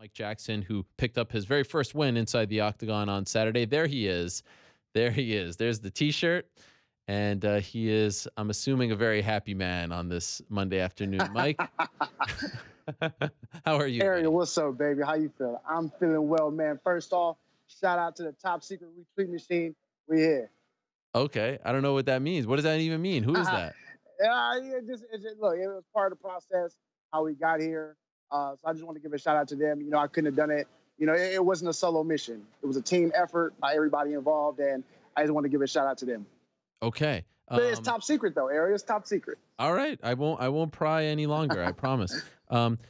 Mike Jackson, who picked up his very first win inside the octagon on Saturday. There he is. There he is. There's the T-shirt, and he is, I'm assuming, a very happy man on this Monday afternoon. Mike, how are you, Ariel, buddy? what's up, baby? How you feeling? I'm feeling well, man. First off, shout out to the Top Secret Retweet Machine. We here. Okay, I don't know what that means. What does that even mean? Who is that? Look, it was part of the process how we got here. So I just want to give a shout out to them. You know, I couldn't have done it. You know, it wasn't a solo mission. It was a team effort by everybody involved, and I just want to give a shout out to them. Okay. But it's top secret though, Ariel. It's top secret. All right. I won't pry any longer, I promise.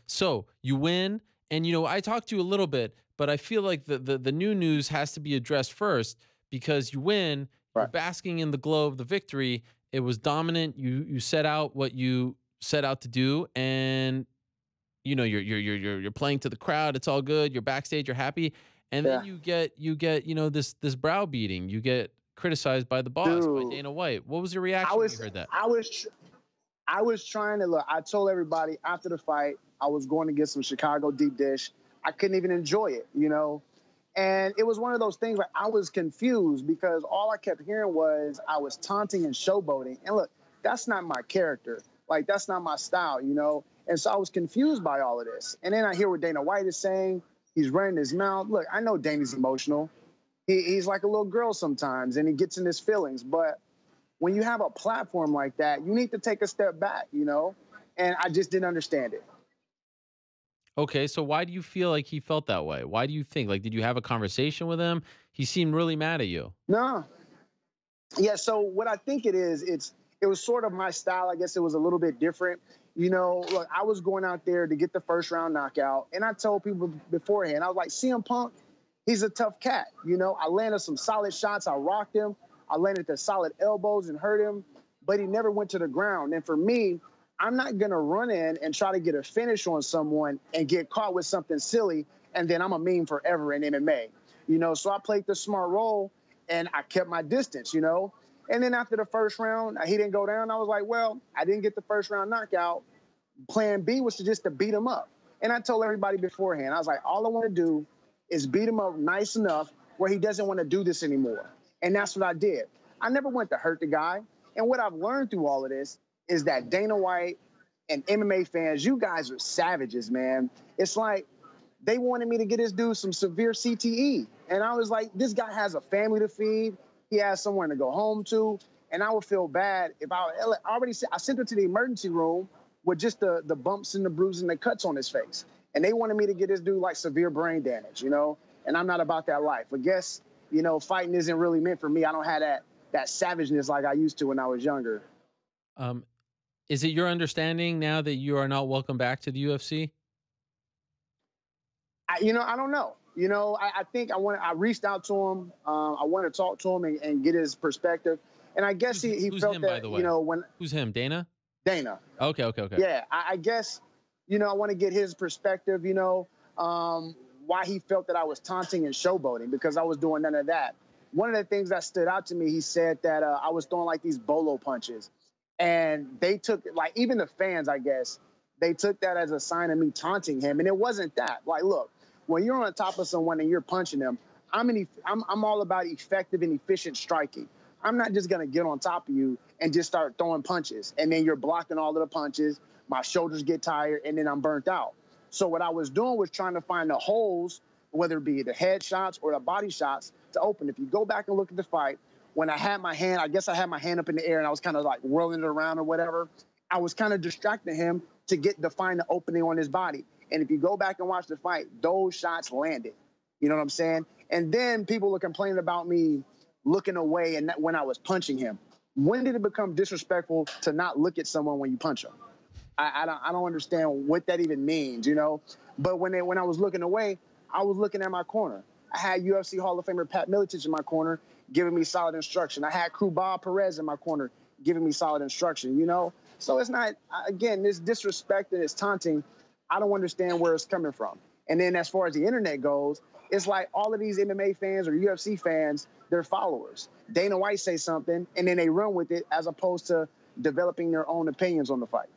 So you win, and I talked to you a little bit, but I feel like the new news has to be addressed first because you win, you're Right. basking in the glow of the victory. It was dominant. You set out what you set out to do, and you're playing to the crowd. It's all good. You're backstage, you're happy. And then Yeah. you get this browbeating. You get criticized by the boss, by Dude, Dana White. What was your I reaction when you was heard that? I was I was trying to look. I told everybody after the fight I was going to get some Chicago deep dish. I couldn't even enjoy it, you know. And it was one of those things where I was confused because all I kept hearing was I was taunting and showboating. And look, that's not my character. Like that's not my style, you know. And so I was confused by all of this. And then I hear what Dana White is saying. He's running his mouth. Look, I know Dana's emotional. He's like a little girl sometimes, and he gets in his feelings. But when you have a platform like that, you need to take a step back, you know? And I just didn't understand it. Okay, so why do you feel like he felt that way? Why do you think? Like, did you have a conversation with him? He seemed really mad at you. No. Yeah, so what I think it is, it was sort of my style. I guess it was a little bit different. You know, look, I was going out there to get the first round knockout, and I told people beforehand, I was like, CM Punk, he's a tough cat. You know, I landed some solid shots, I rocked him, I landed the solid elbows and hurt him, but he never went to the ground. And for me, I'm not gonna run in and try to get a finish on someone and get caught with something silly, and then I'm a meme forever in MMA. You know, so I played the smart role and I kept my distance, you know. And then after the first round, he didn't go down. I was like, well, I didn't get the first round knockout. Plan B was to beat him up. And I told everybody beforehand, I was like, all I want to do is beat him up nice enough where he doesn't want to do this anymore. And that's what I did. I never went to hurt the guy. And what I've learned through all of this is that Dana White and MMA fans, you guys are savages, man. It's like they wanted me to get this dude some severe CTE. And I was like, this guy has a family to feed. He has someone to go home to. And I would feel bad if I sent him to the emergency room with just the bumps and the bruises and the cuts on his face. And they wanted me to get this dude like severe brain damage, you know? And I'm not about that life. I guess, you know, fighting isn't really meant for me. I don't have that savageness like I used to when I was younger. Um, is it your understanding now that you are not welcome back to the UFC? I don't know. You know, I think I reached out to him. I want to talk to him and get his perspective. And I guess he Who's felt him, by that, the you way? know, when Who's him? Dana? Dana, Okay, okay, okay. yeah, I guess, you know, I want to get his perspective, you know, why he felt that I was taunting and showboating because I was doing none of that. One of the things that stood out to me, he said that I was throwing like these bolo punches. And they took, like, even the fans, I guess, they took that as a sign of me taunting him. And it wasn't that. Like, look, when you're on top of someone and you're punching them, I'm all about effective and efficient striking. I'm not just gonna get on top of you and just start throwing punches, and then you're blocking all of the punches. My shoulders get tired, and then I'm burnt out. So what I was doing was trying to find the holes, whether it be the head shots or the body shots, to open. If you go back and look at the fight, when I had my hand, I guess I had my hand up in the air and I was kind of like whirling it around or whatever. I was kind of distracting him to find the opening on his body. And if you go back and watch the fight, those shots landed. You know what I'm saying? And then people were complaining about me looking away and when I was punching him. When did it become disrespectful to not look at someone when you punch them? I don't understand what that even means, you know. But when I was looking away, I was looking at my corner. I had UFC Hall of Famer Pat Miletich in my corner, giving me solid instruction. I had crew Bob Perez in my corner, giving me solid instruction. You know, so it's not, again, this disrespect and this taunting. I don't understand where it's coming from. And then as far as the internet goes, it's like all of these MMA fans or UFC fans, they're followers. Dana White say something and then they run with it as opposed to developing their own opinions on the fight.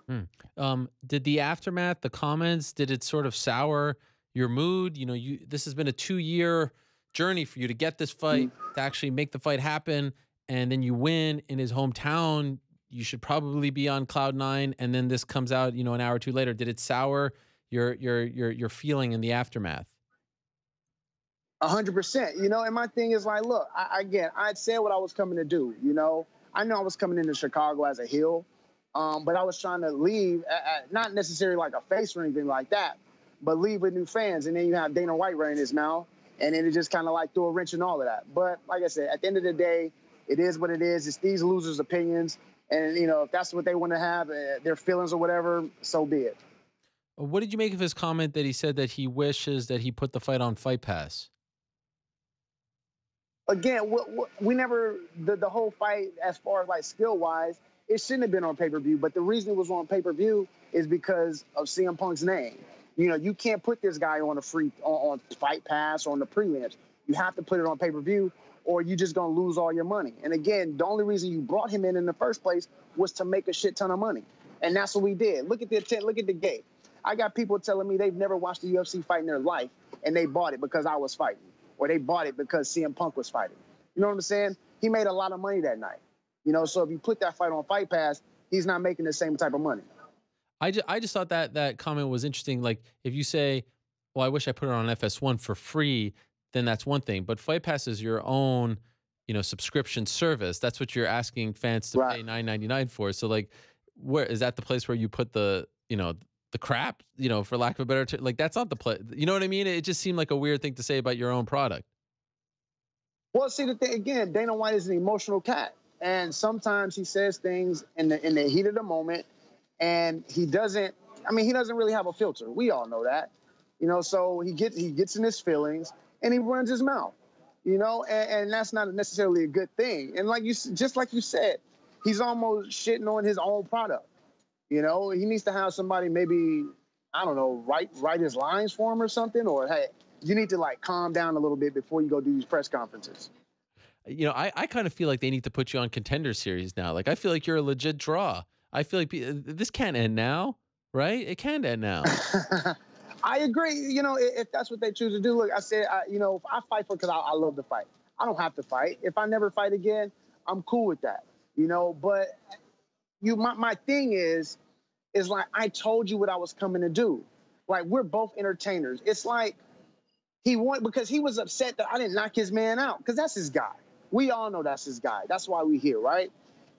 Hmm. Did the aftermath, the comments, did it sort of sour your mood. You know, this has been a 2-year journey for you to get this fight, to actually make the fight happen, and then you win in his hometown. You should probably be on cloud nine, and then this comes out, you know, an hour or two later. Did it sour your feeling in the aftermath? 100%. You know, and my thing is like, look, again, I said what I was coming to do. You know, I know I was coming into Chicago as a heel, but I was trying to leave, not necessarily like a face or anything like that, but leave with new fans. And then you have Dana White running his mouth, and then it just kind of like threw a wrench in all of that. But like I said, at the end of the day, it is what it is. It's these losers' opinions. And, you know, if that's what they want to have, their feelings or whatever, so be it. What did you make of his comment that he said that he wishes that he put the fight on Fight Pass? Again, we never, the whole fight, as far as like skill wise, it shouldn't have been on pay-per-view. But the reason it was on pay-per-view is because of CM Punk's name. You know, you can't put this guy on on Fight Pass or on the prelims. You have to put it on pay-per-view, or you're just going to lose all your money. And again, the only reason you brought him in the first place was to make a shit ton of money. And that's what we did. Look at the intent, look at the gate. I got people telling me they've never watched a UFC fight in their life, and they bought it because I was fighting, or they bought it because CM Punk was fighting. You know what I'm saying? He made a lot of money that night. You know, so if you put that fight on Fight Pass, he's not making the same type of money. I just thought that comment was interesting. Like, if you say, well, I wish I put it on FS1 for free, then that's one thing. But Fight Pass is your own, you know, subscription service. That's what you're asking fans to pay $9.99 for. So, like, where is that the place where you put the, you know, the crap, you know, for lack of a better term? Like, that's not the place. You know what I mean? It just seemed like a weird thing to say about your own product. Well, see, the thing, again, Dana White is an emotional cat. And sometimes he says things in the heat of the moment, and he doesn't really have a filter. We all know that. You know, so he gets in his feelings and he runs his mouth. You know, and that's not necessarily a good thing. And just like you said, he's almost shitting on his own product. You know, he needs to have somebody maybe, I don't know, write his lines for him or something. Or, hey, you need to like calm down a little bit before you go do these press conferences. You know, I kind of feel like they need to put you on Contender Series now. Like, I feel like you're a legit draw. I feel like this can't end now, right? It can't end now. I agree. You know, if that's what they choose to do. Look, I said, you know, I fight because I love to fight. I don't have to fight. If I never fight again, I'm cool with that. You know, but my thing is like, I told you what I was coming to do. Like, we're both entertainers. It's like because he was upset that I didn't knock his man out, because that's his guy. We all know that's his guy. That's why we here, right?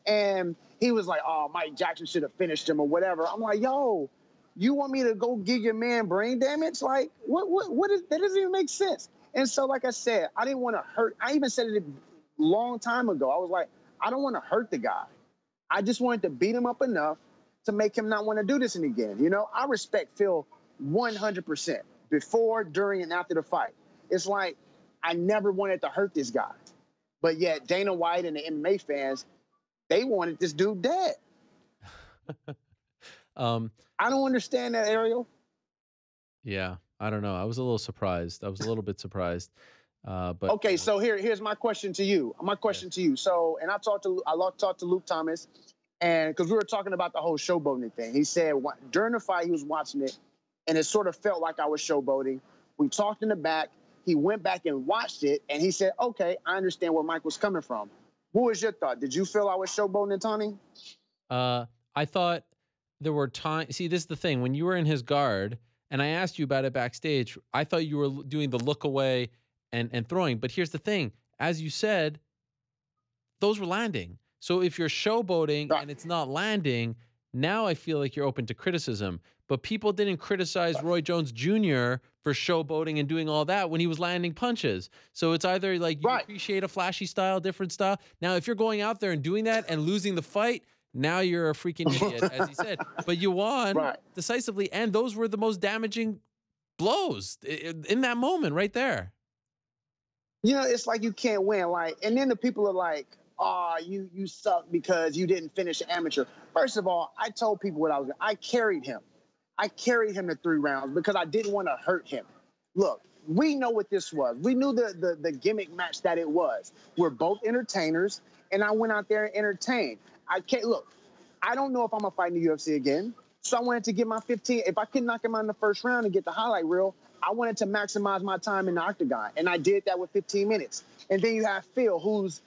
And he was like, oh, Mike Jackson should have finished him or whatever. I'm like, yo, you want me to go give your man brain damage? Like, that doesn't even make sense. And so, like I said, I didn't want to hurt. I even said it a long time ago. I was like, I don't want to hurt the guy. I just wanted to beat him up enough to make him not want to do this again. You know, I respect Phil 100% before, during, and after the fight. It's like, I never wanted to hurt this guy. But yet Dana White and the MMA fans, they wanted this dude dead. I don't understand that, Ariel. Yeah, I don't know. I was a little surprised. I was a little bit surprised. But okay, so here's my question to you. So, and I talked to Luke Thomas, and because we were talking about the whole showboating thing. He said during the fight he was watching it, and it sort of felt like I was showboating. We talked in the back. He went back and watched it, and he said, okay, I understand where Mike was coming from. What was your thought? Did you feel I was showboating and taunting? I thought there were times. See, this is the thing. When you were in his guard, and I asked you about it backstage, I thought you were doing the look away and throwing. But here's the thing. As you said, those were landing. So if you're showboating and it's not landing, now I feel like you're open to criticism. But people didn't criticize Roy Jones Jr. for showboating and doing all that when he was landing punches. So it's either like you appreciate a flashy style, different style. Now, if you're going out there and doing that and losing the fight, now you're a freaking idiot, as he said. But you won decisively, and those were the most damaging blows in that moment right there. You know, it's like you can't win. Like, and then the people are like, oh, you suck because you didn't finish amateur. First of all, I told people what I was doing. I carried him to 3 rounds because I didn't want to hurt him. Look, we know what this was. We knew the gimmick match that it was. We're both entertainers, and I went out there and entertained. I don't know if I'm going to fight in the UFC again, so I wanted to get my 15. If I couldn't knock him out in the first round and get the highlight reel, I wanted to maximize my time in the octagon, and I did that with 15 minutes. And then you have Phil, who's,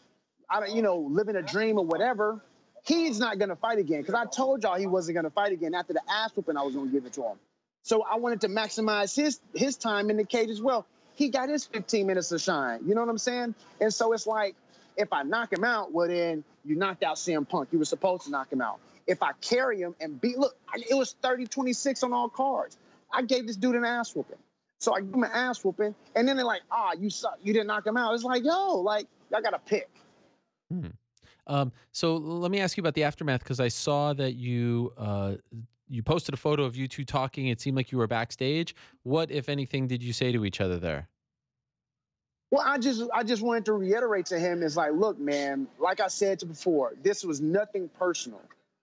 I don't, living a dream or whatever. He's not going to fight again because I told y'all he wasn't going to fight again after the ass whooping I was going to give it to him. So I wanted to maximize his time in the cage as well. He got his 15 minutes to shine. You know what I'm saying? And so it's like, if I knock him out, well, then you knocked out CM Punk. You were supposed to knock him out. If I carry him and look, it was 30-26 on all cards. I gave this dude an ass whooping. So I give him an ass whooping, and then they're like, you suck. You didn't knock him out. It's like, yo, like, y'all got to pick. So let me ask you about the aftermath, because I saw that you posted a photo of you two talking. It seemed like you were backstage. What, if anything, did you say to each other there? Well, I just wanted to reiterate to him, is like, look, man, like I said to before, this was nothing personal.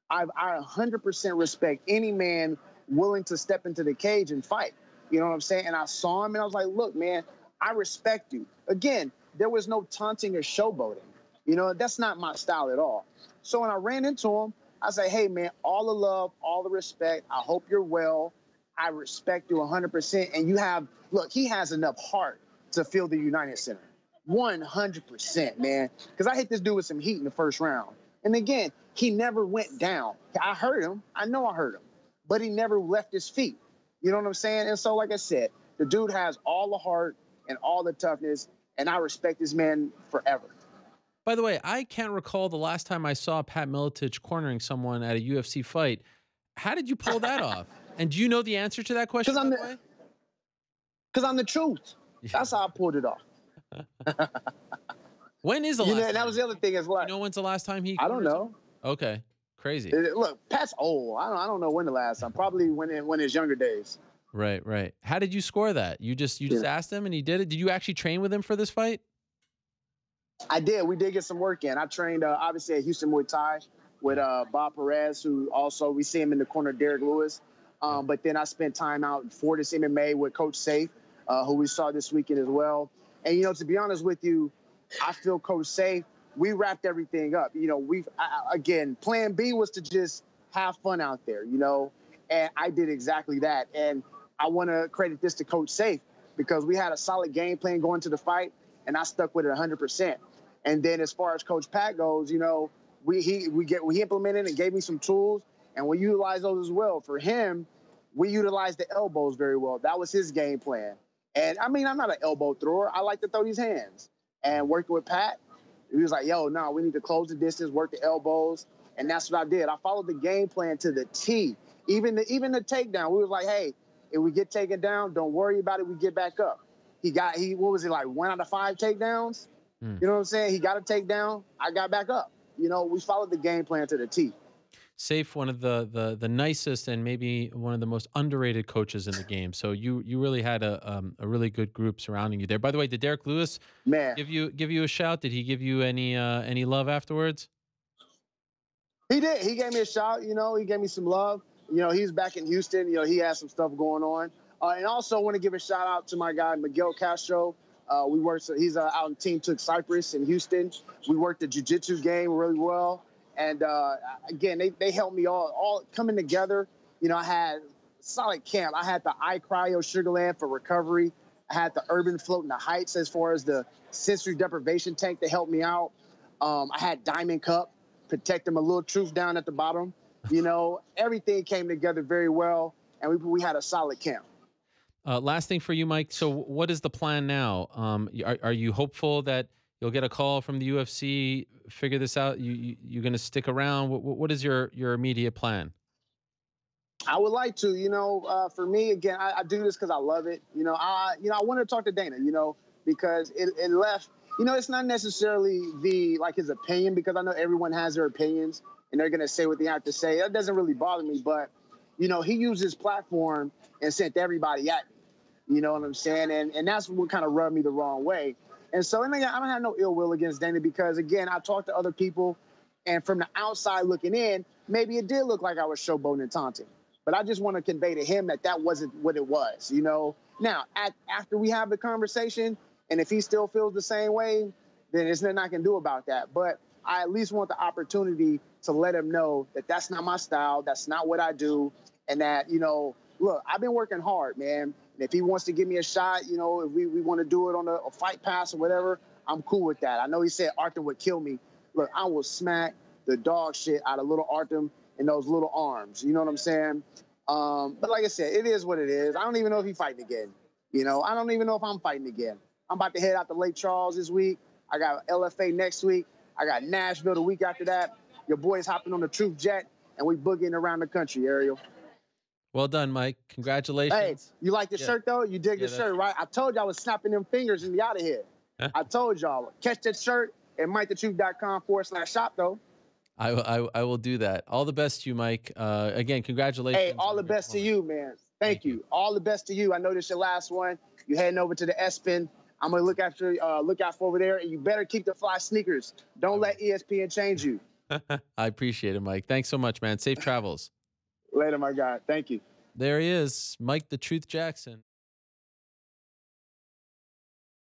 I 100% respect any man willing to step into the cage and fight. You know what I'm saying? And I saw him and I was like, look, man, I respect you. Again, there was no taunting or showboating. You know, that's not my style at all. So when I ran into him, I said, hey, man, all the love, all the respect. I hope you're well. I respect you 100%. And he has enough heart to fill the United Center. 100%, man. Because I hit this dude with some heat in the first round. And again, he never went down. I hurt him. I know I hurt him. But he never left his feet. You know what I'm saying? And so, like I said, the dude has all the heart and all the toughness. And I respect this man forever. By the way, I can't recall the last time I saw Pat Miletich cornering someone at a UFC fight. How did you pull that off? And do you know the answer to that question? Because I'm the truth. That's how I pulled it off. When is the last time? And that was the other thing as well. You know when's the last time he? I don't know. Okay, crazy. Look, Pat's old. I don't know when the last time. Probably when his younger days. Right. How did you score that? You just asked him and he did it. Did you actually train with him for this fight? I did. We did get some work in. I trained obviously at Houston Muay Thai with Bob Perez, who also, we see him in the corner, Derek Lewis. But then I spent time out in Fortis MMA with Coach Safe, who we saw this weekend as well. And, to be honest with you, I feel Coach Safe, we wrapped everything up. Again, plan B was to just have fun out there, and I did exactly that. And I want to credit this to Coach Safe because we had a solid game plan going to the fight, and I stuck with it 100%. And then as far as Coach Pat goes, he implemented and gave me some tools, and we utilized those as well. For him, we utilized the elbows very well. That was his game plan. And I mean, I'm not an elbow thrower. I like to throw these hands. And working with Pat, he was like, yo, no, we need to close the distance, work the elbows. And that's what I did. I followed the game plan to the T. Even the takedown, we was like, hey, if we get taken down, don't worry about it. We get back up. What was it, like 1 out of 5 takedowns? You know what I'm saying? He got a takedown. I got back up. We followed the game plan to the T. Safe, one of the nicest and maybe one of the most underrated coaches in the game. So you really had a really good group surrounding you there. By the way, did Derek Lewis give you a shout? Did he give you any love afterwards? He did. He gave me a shout. He gave me some love. He's back in Houston. He has some stuff going on. And also want to give a shout out to my guy Miguel Castro. He's out in Team Took Cyprus in Houston. We worked the jiu-jitsu game really well. And again, they helped me all coming together. I had solid camp. I had the iCryo Sugarland for recovery. I had the Urban Float in the Heights as far as the sensory deprivation tank to help me out. I had Diamond Cup, protect them, a little truth down at the bottom. Everything came together very well, and we had a solid camp. Last thing for you, Mike. So what is the plan now? Are you hopeful that you'll get a call from the UFC, figure this out? You're going to stick around? What is your immediate plan? I would like to, for me, again, I do this because I love it. I want to talk to Dana, because it left, it's not necessarily his opinion, because I know everyone has their opinions and they're going to say what they have to say. That doesn't really bother me, but, he used his platform and sent everybody at me. You know what I'm saying? And that's what kind of rubbed me the wrong way. And so, I don't have no ill will against Dana because, again, I talked to other people, and from the outside looking in, maybe it did look like I was showboating and taunting. But I just want to convey to him that wasn't what it was, Now, after we have the conversation, and if he still feels the same way, then there's nothing I can do about that. But I at least want the opportunity to let him know that that's not my style, that's not what I do, and that, look, I've been working hard, man. And And if he wants to give me a shot, you know, if we want to do it on a fight pass or whatever, I'm cool with that. I know he said Arthur would kill me. Look, I will smack the dog shit out of little Arthur in those little arms. You know what I'm saying? But like I said, it is what it is. I don't even know if he's fighting again. You know, I don't even know if I'm fighting again. I'm about to head out to Lake Charles this week. I got LFA next week. I got Nashville the week after that. Your boy's hopping on the Truth Jet, and we boogieing around the country, Ariel. Well done, Mike. Congratulations. Hey, you like the shirt, though? You dig the shirt, right? I told you I was snapping them fingers and be out of here. I told y'all. Catch that shirt at MikeTheTruth.com/shop, though. I will do that. All the best to you, Mike. Again, congratulations. Hey, all the best to you, man. Thank you. All the best to you. I know this is your last one. You heading over to the ESPN. I'm gonna look out for over there, and you better keep the fly sneakers. Don't let ESPN change you. I appreciate it, Mike. Thanks so much, man. Safe travels. Later, my guy. Thank you. There he is, Mike the Truth Jackson.